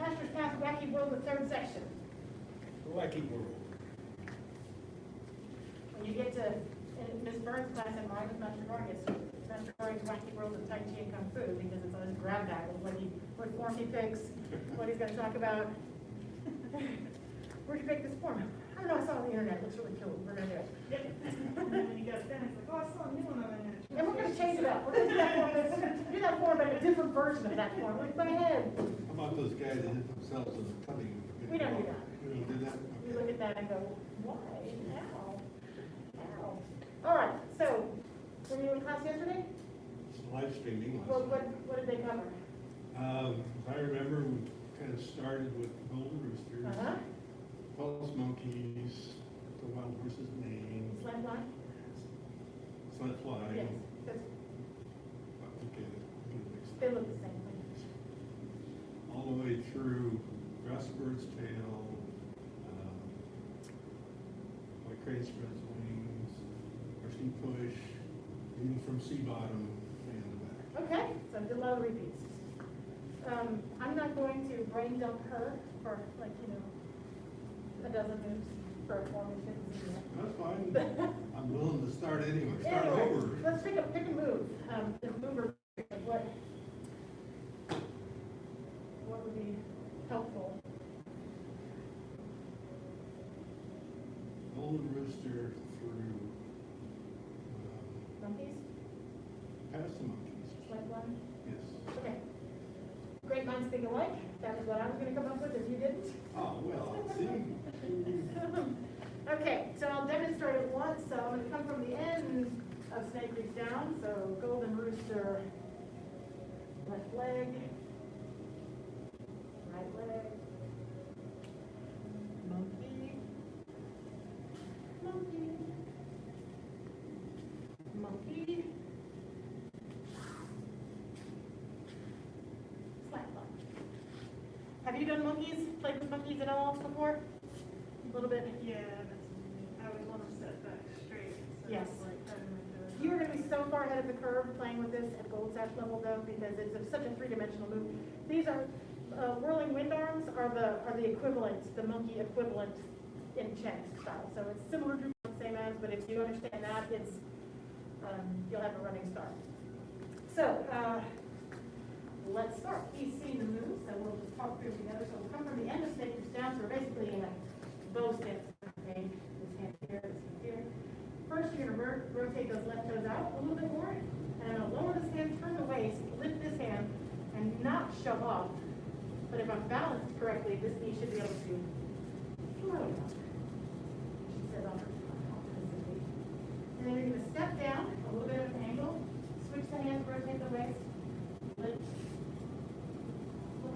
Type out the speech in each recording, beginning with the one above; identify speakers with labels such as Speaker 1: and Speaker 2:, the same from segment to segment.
Speaker 1: Master's Path Wacky World, the third section.
Speaker 2: The wacky world.
Speaker 1: When you get to Miss Burns' class and mine with Master Gohring, it's Master Gohring's Wacky World of Tai Chi and Kung Fu, because it's on his grab bag of what form he picks, what he's going to talk about. Where'd you pick this form? I don't know, I saw it on the internet, it looks really cool, we're going to do it. Yep.
Speaker 3: And then when you got done, it's like, oh, I saw a new one on the internet.
Speaker 1: And we're going to change it up. We're going to do that form, we're going to do that form, but a different version of that form. Like my head.
Speaker 2: How about those guys that hit themselves in the tummy?
Speaker 1: We don't do that.
Speaker 2: You don't do that?
Speaker 1: We look at that and go, why? How? All right, so, were you in class yesterday?
Speaker 2: Live streaming.
Speaker 1: Well, what did they cover?
Speaker 2: I remember we kind of started with golden roosters,
Speaker 1: Uh-huh.
Speaker 2: false monkeys, the wild horse's name,
Speaker 1: Slant line?
Speaker 2: slant fly.
Speaker 1: Yes, that's,
Speaker 2: Okay, get mixed
Speaker 1: they
Speaker 2: up.
Speaker 1: look the same thing.
Speaker 2: All the way through grass bird's tail, white crane spreads wings, steep push, even from sea bottom and the back.
Speaker 1: Okay, so I did a lot of repeats. I'm not going to brain dump her for a dozen moves for a form we shouldn't see yet.
Speaker 2: That's fine. I'm willing to start anyway. Start
Speaker 1: Anyway,
Speaker 2: over.
Speaker 1: let's pick a move. The mover, what would be helpful?
Speaker 2: Golden rooster through,
Speaker 1: Monkeys?
Speaker 2: past the monkeys.
Speaker 1: Slant line?
Speaker 2: Yes.
Speaker 1: Okay. Great minds think alike. That was what I was going to come up with if you didn't.
Speaker 2: Oh, well, see.
Speaker 1: Okay, so I'll demonstrate it once. So I'm going to come from the end of snake reach down. So golden rooster, left leg, right leg, monkey, monkey, monkey, slack line. Have you done monkeys, played with monkeys at all before? A little bit?
Speaker 3: Yeah, I always want to set back straight. So
Speaker 1: Yes.
Speaker 3: it's like cutting into it.
Speaker 1: You are going to be so far ahead of the curve playing with this at gold sash level though, because it's such a three-dimensional move. These are, whirling wind arms are the equivalent, the monkey equivalent in Chen style. So it's similar to the same as, but if you understand that, it's, you'll have a running start. So, let's start. He's seen the move, so we'll just talk through together. So we'll come from the end of snake reach down, so we're basically in a bow stance. Okay, this hand here, this hand here. First, you're going to rotate those left toes out a little bit more, and I'm going to lower this hand, turn the waist, lift this hand, and not shove off. But if I'm balanced correctly, this knee should be able to float up. She says on her optimistically. And then you're going to step down a little bit of an angle, switch the hands, rotate the waist, lift.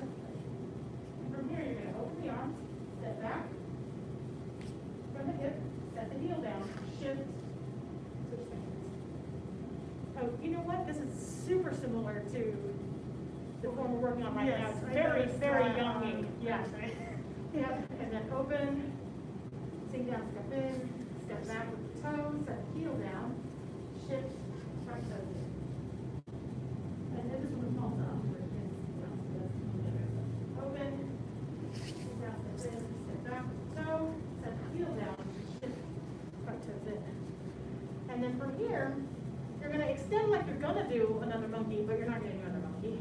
Speaker 1: And from here, you're going to open the arms, step back from the hip, set the heel down, shift, switch the hands. Oh, you know what? This is super similar to the form we're working on right now.
Speaker 3: Yes,
Speaker 1: It's
Speaker 3: I
Speaker 1: very,
Speaker 3: noticed
Speaker 1: very
Speaker 3: that,
Speaker 1: young. Yeah.
Speaker 3: right.
Speaker 1: Yeah, and then open, sink down, step in, step back with the toes, set the heel down, shift, front toes in. And then this one falls off. Where it is, open, sink down, step in, step back with the toe, set the heel down, shift, front toes in. And then from here, you're going to extend like you're going to do another monkey, but you're not going to do another monkey.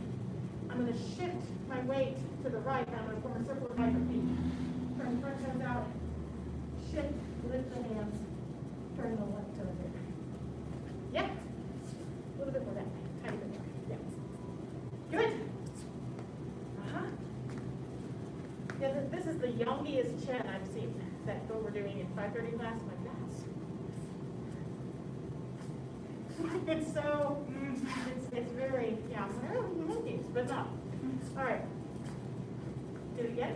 Speaker 1: I'm going to shift my weight to the right. I'm going to form a circle of my feet. Turn the front toes out. Shift, lift the hands. Turn the left toes in. Yeah. A little bit more that way. Tiny bit more. Yeah. Good. Uh-huh. Yeah, this is the youngiest Chen I've seen. That what we're doing in 5:30 class. My gosh. It's so, it's very, yeah, monkeys, but not. All right. Do it again.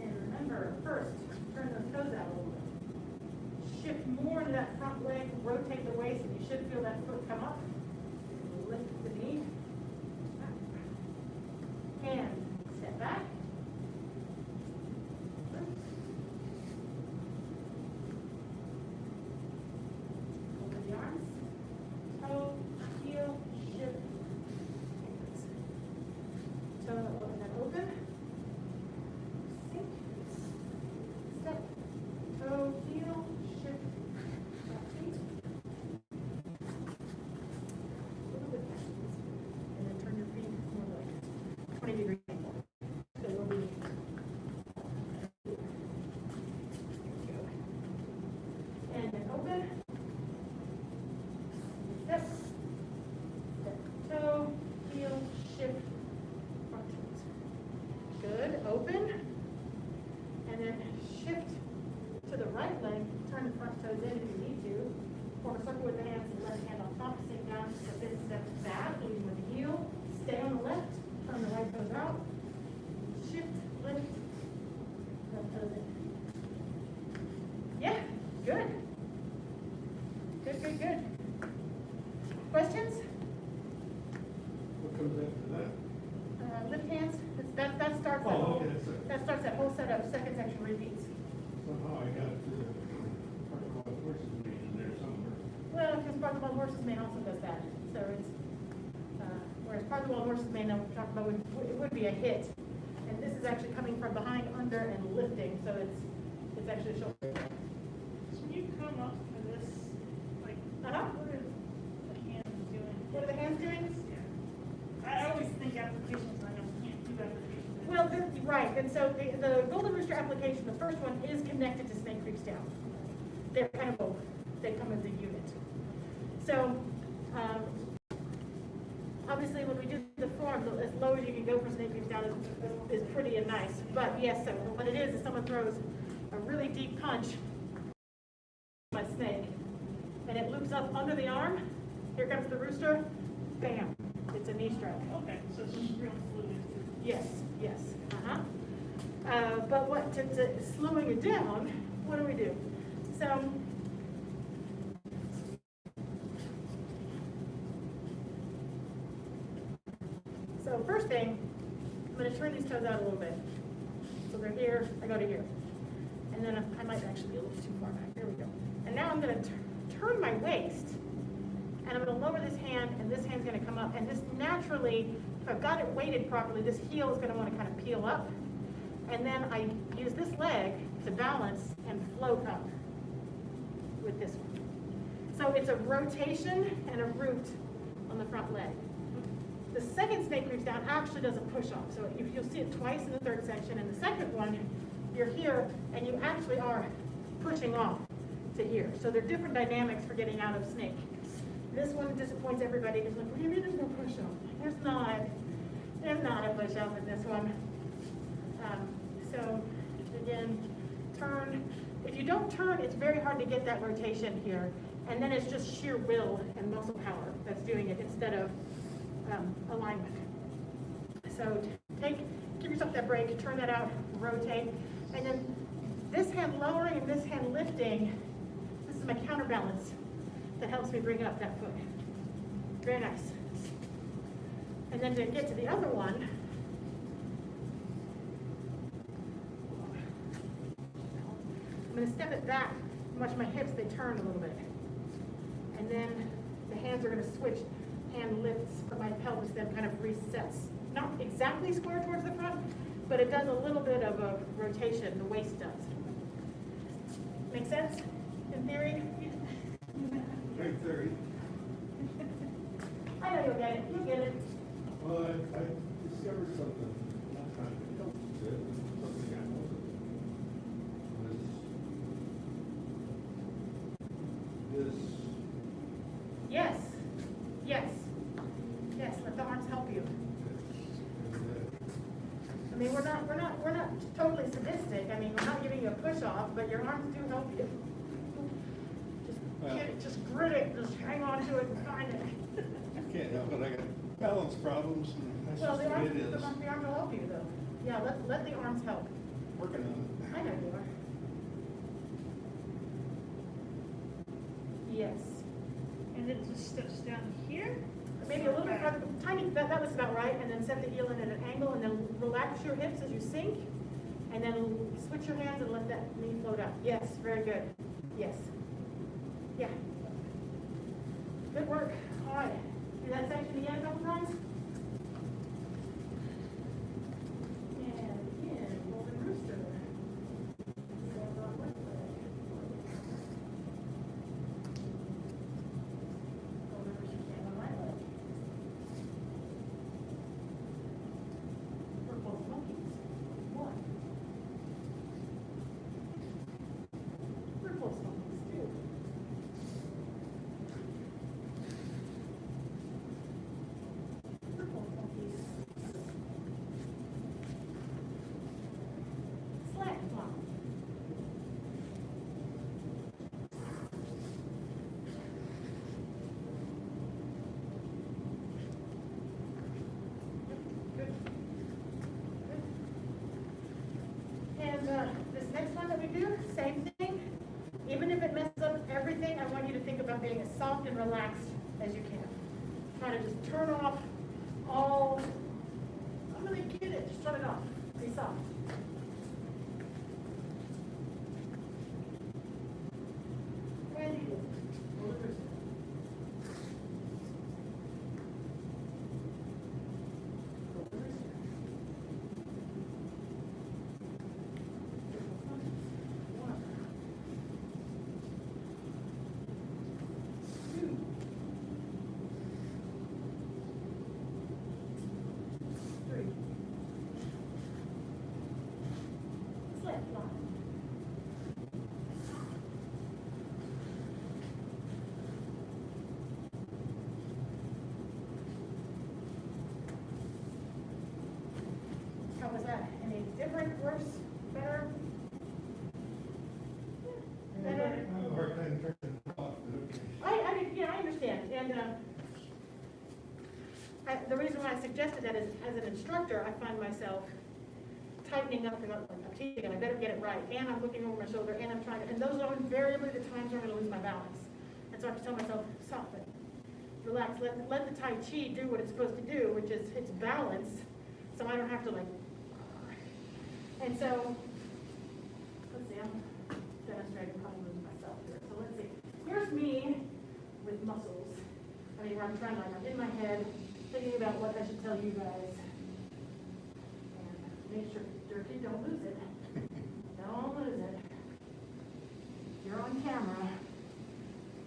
Speaker 1: And remember, first, turn those toes out a little bit. Shift more into that front leg, rotate the waist, and you should feel that foot come up. Lift the knee. And step back. Open the arms. Toe, heel, shift, is step back, leading with the heel, stay on the left, turn the right toes out, shift, lift, left toes in. Yeah, good. Good, good, good. Questions?
Speaker 2: What comes after that?
Speaker 1: Lift hands, that starts that
Speaker 2: Oh,
Speaker 1: whole,
Speaker 2: okay, that's it.
Speaker 1: that starts that whole set of second section repeats.
Speaker 2: Somehow I got part of the horse's mane in there somewhere.
Speaker 1: Well, because part of the horse's mane also does that, so it's, whereas part of the horse's mane that we talked about it would be a hit, and this is actually coming from behind, under, and lifting, so it's actually a shoulder.
Speaker 3: Can you come up for this, like,
Speaker 1: Uh-huh.
Speaker 3: what are the hands doing?
Speaker 1: What are the hands doing?
Speaker 3: Yeah. I always think applications, I don't, can't do applications.
Speaker 1: Well, right, and so the Golden Rooster application, the first one is connected to Snake Creek's down. They're kind of both, they come as a unit. So, obviously, when we do the form, as low as you can go for Snake Creek's down is pretty and nice. But yes, so what it is someone throws a really deep punch my snake, and it loops up under the arm. Here comes the rooster, bam, it's a knee strike.
Speaker 3: Okay, so it's just real fluid.
Speaker 1: Yes, yes, but what, to slowing it down, what do? So first thing, I'm gonna turn these toes out a little bit. So they're here, I go to here. And then I might actually be a little too far back, there we go. And now I'm gonna turn my waist, and I'm gonna lower this hand, and this hand's gonna come up, and this naturally, if I've got it weighted properly, this heel is gonna wanna kind of peel up. And then I use this leg to balance and float up with this one. So it's a rotation and a root on the front leg. The second snake reach down actually does a push off. So you'll see it twice in the third section. And the second one, you're here and you actually are pushing off to here. So there are different dynamics for getting out of snake. This one disappoints everybody. It's like, what do you mean there's no push off? There's not a push off in this one. So again, turn. If you don't turn, it's very hard to get that rotation here. And then it's just sheer will and muscle power that's doing it instead of alignment. So give yourself that break, turn that out, rotate. And then this hand lowering and this hand lifting, this is my counterbalance that helps me bring up that foot. Very nice. And then to get to the other one, I'm going to step it back, watch my hips, they turn a little bit. And then the hands are going to switch, hand lifts, but my pelvis then kind of resets. Not exactly square towards the front, but it does a little bit of a rotation, the waist does. Make sense in theory?
Speaker 2: Great theory.
Speaker 1: I know you'll get it, you'll get it.
Speaker 2: Well, I discovered something one time. Something I wasn't. This.
Speaker 1: Yes, yes, yes, let the arms help you. I mean, we're not totally sadistic. I mean, we're not giving you a push off, but your arms do help you. Just grit it, just hang on to it and find it.
Speaker 2: I can't help it. I got balance problems, and that's
Speaker 1: Well,
Speaker 2: just
Speaker 1: the
Speaker 2: the way
Speaker 1: arms,
Speaker 2: it is.
Speaker 1: the arms will help you though. Yeah, let the arms help.
Speaker 2: Working on
Speaker 1: I know you are. Yes.
Speaker 3: And it just steps down here?
Speaker 1: Maybe a little bit farther, tiny, that was about right, and then set the heel in at an angle, and then relax your hips as you sink, and then switch your hands and let that knee float up. Yes, very good. Yes. Yeah. Good work. All right. Do that section again a couple times. And again, golden rooster. Stand on left leg. Golden rooster, stand on right leg. We're both monkeys. One. We're both monkeys, two. soft and relaxed as you can. Try to just turn off all, I'm gonna get it, just turn it off, be soft. Ready, roll the wrist. Roll the wrist. 1, 2, 3. Slip, line. How was that? Any different, worse, better? Better?
Speaker 2: I have a hard time turning it off, but okay.
Speaker 1: I understand, and, the reason why I suggested that is, as an instructor, I find myself tightening up, because I'm teaching, and I better get it right, and I'm looking over my shoulder, and I'm trying to, and those are invariably the times where I'm gonna lose my balance. And so I have to tell myself, soften, relax, let the Tai Chi do what it's supposed to do, which is its balance, so I don't have to like, and so, let's see, I'm demonstrating how to move myself here. So let's see, here's me with muscles. I mean, where I'm trying, like, I'm in my head, thinking about what I should tell you guys. And make sure, Durkin, don't lose it. Don't lose it. You're on camera.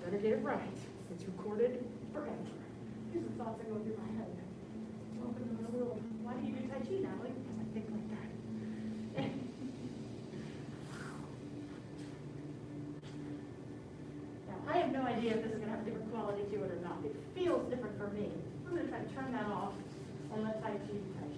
Speaker 1: Better get it right. It's recorded forever. These are thoughts that go through my head. Welcome to the world. Why do you do Tai Chi now? Like, because I think like that. Now, I have no idea if this is going to have a different quality to it or not. It feels different for me. I'm going to try to turn that off and let Tai Chi be Tai Chi.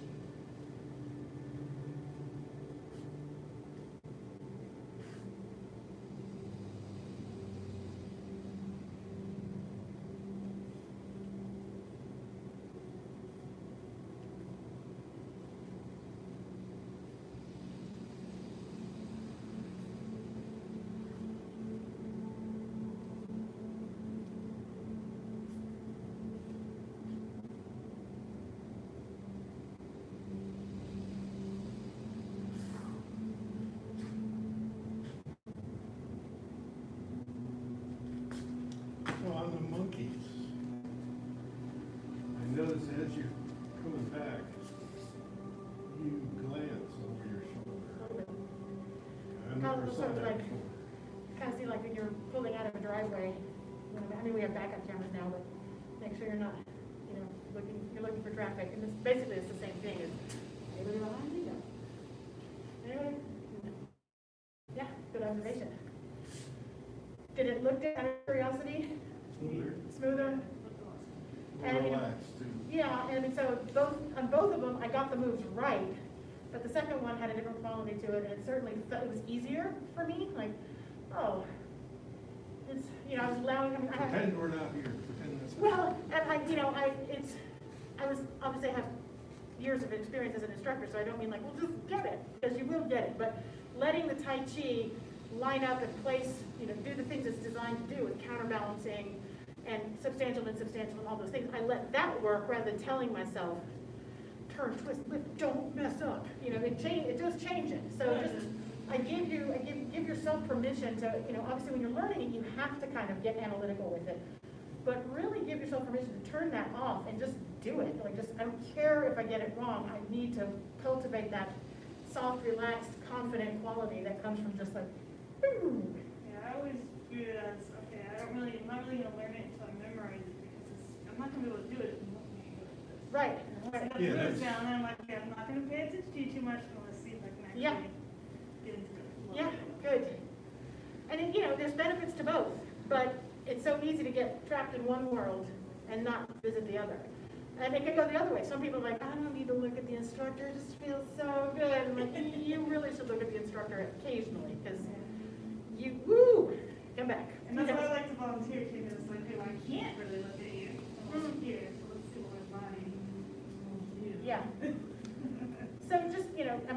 Speaker 2: So on the monkeys, I noticed as you're coming back, you glance over your shoulder. I've
Speaker 1: Kind
Speaker 2: never
Speaker 1: of
Speaker 2: saw
Speaker 1: sort of
Speaker 2: that
Speaker 1: like,
Speaker 2: before.
Speaker 1: kind of see like when you're pulling out of a driveway. I mean, we have backup cameras now, but make sure you're not, you're looking for traffic. And it's basically, it's the same thing as, anybody behind me? No. Anybody? No. Yeah, good observation. Did it look, out of curiosity,
Speaker 2: Smoother,
Speaker 1: smoother? And,
Speaker 2: more relaxed too.
Speaker 1: Yeah, and I mean, so on both of them, I got the moves right, but the second one had a different quality to it, and it certainly felt, it was easier for me, like, oh, it's, I was allowing, I mean, I have.
Speaker 2: Pretend we're not here, pretend that's.
Speaker 1: Well, and I was, obviously I have years of experience as an instructor, so I don't mean like, well, just get it, because you will get it, but letting the Tai Chi line up and place, do the things it's designed to do with counterbalancing and substantial and insubstantial and all those things, I let that work rather than telling myself, turn, twist, lift, don't mess up, it does change it, so just, I give yourself permission to, obviously when you're learning it, you have to kind of get analytical with it. But really give yourself permission to turn that off and just do it. Like I don't care if I get it wrong. I need to cultivate that soft, relaxed, confident quality that comes from just like, boom.
Speaker 3: Yeah, I always view it as, okay, I'm not really gonna learn it until I memorize it, because I'm not gonna be able to do it if I'm looking at it like this.
Speaker 1: Right.
Speaker 3: So I
Speaker 2: Yeah,
Speaker 3: put it
Speaker 2: that's-
Speaker 3: down, and I'm like, okay, I'm not gonna pay attention to you too much, and let's see if I can actually
Speaker 1: Yeah.
Speaker 3: get into it.
Speaker 1: Yeah, good. And there's benefits to both, but it's so easy to get trapped in one world and not visit the other. And it can go the other way. Some people are like, I don't need to look at the instructor, it just feels so good. I'm like, you really should look at the instructor occasionally, because come back.
Speaker 3: And that's why I like to volunteer too, because it's like, okay, well, I can't really look at you unless you're here, so let's see what my body will do.
Speaker 1: Yeah. So just,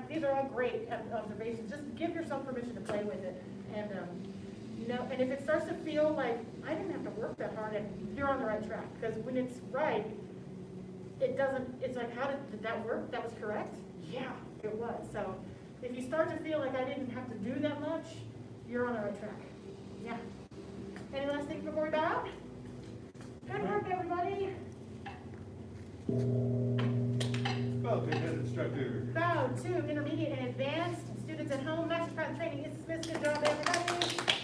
Speaker 1: these are all great observations. Just give yourself permission to play with it. And, and if it starts to feel like, I didn't have to work that hard. you're on the right track. Because when it's right, it doesn't, it's like, did that work? That was correct? Yeah, it was. So if you start to feel like I didn't have to do that much, you're on the right track. Yeah. Any last things before we bow out? Good work, everybody.
Speaker 2: Welcome, Head Instructor.
Speaker 1: Bow to intermediate and advanced. Students at home, master's class training is dismissed. Good job, everybody.